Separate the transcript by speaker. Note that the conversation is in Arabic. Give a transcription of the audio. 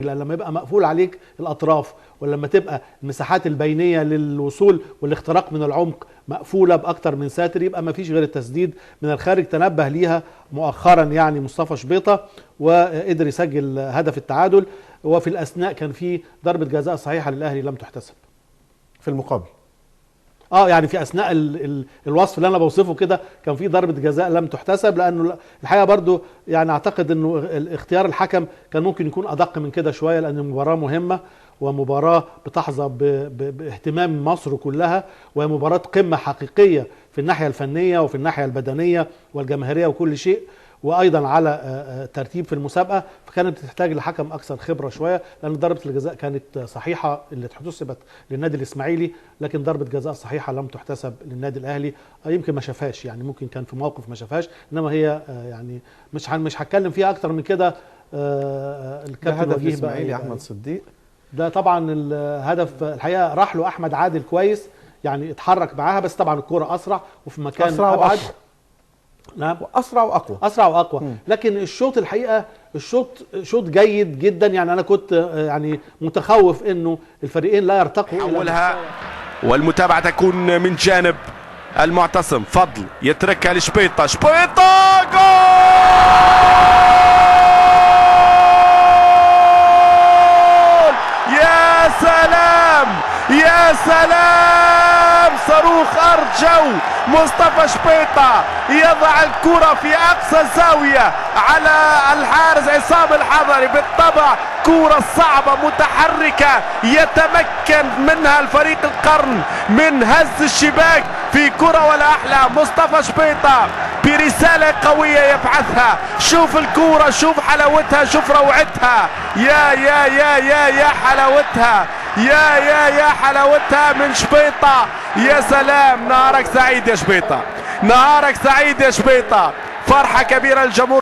Speaker 1: لأن لما يبقى مقفول عليك الأطراف، ولما تبقى المساحات البينية للوصول والاختراق من العمق مقفولة بأكتر من ساتر، يبقى ما فيش غير التسديد من الخارج. تنبه ليها مؤخرا يعني مصطفى شبيطة وقدر يسجل هدف التعادل. وفي الأثناء كان في ضربة جزاء صحيحة للأهلي لم تحتسب
Speaker 2: في المقابل.
Speaker 1: يعني في اثناء الوصف اللي انا بوصفه كده كان في ضربه جزاء لم تحتسب، لانه الحقيقه برضو يعني اعتقد انه اختيار الحكم كان ممكن يكون ادق من كده شويه، لان المباراه مهمه ومباراه بتحظى باهتمام مصر كلها، ومباراه قمه حقيقيه في الناحيه الفنيه وفي الناحيه البدنيه والجماهيريه وكل شيء، وايضا على ترتيب في المسابقه. فكانت بتحتاج لحكم اكثر خبره شويه، لان ضربه الجزاء كانت صحيحه اللي احتسبت للنادي الاسماعيلي، لكن ضربه جزاء صحيحه لم تحتسب للنادي الاهلي. يمكن ما شافهاش، يعني ممكن كان في موقف ما شافهاش، انما هي يعني مش هتكلم فيها اكتر من كده.
Speaker 2: الكابتن وجيه الاسماعيلي احمد صديق
Speaker 1: ده طبعا الهدف الحقيقه راح له احمد عادل كويس، يعني اتحرك معاها، بس طبعا الكوره اسرع وفي مكان
Speaker 2: أسرع
Speaker 1: ابعد.
Speaker 2: وأقوى.
Speaker 1: نعم،
Speaker 2: اسرع واقوى.
Speaker 1: اسرع واقوى. لكن الشوط الحقيقه شوط جيد جدا، يعني انا كنت يعني متخوف انه الفريقين لا يرتقوا
Speaker 3: حولها، والمتابعه تكون من جانب المعتصم. فضل يتركها لشبيطه، شبيطه جول! يا سلام يا سلام، صاروخ ارض جو. مصطفى شبيطه يضع الكرة في اقصى زاوية على الحارس عصام الحضري. بالطبع كرة صعبة متحركة يتمكن منها الفريق القرن من هز الشباك في كرة ولا احلى. مصطفى شبيطه برسالة قوية يبعثها. شوف الكرة، شوف حلاوتها، شوف روعتها. يا يا يا يا يا حلاوتها، يا يا يا حلاوتها من شبيطه. يا سلام، نهارك سعيد يا شبيطه، نهارك سعيد يا شبيطه. فرحة كبيرة للجمهور.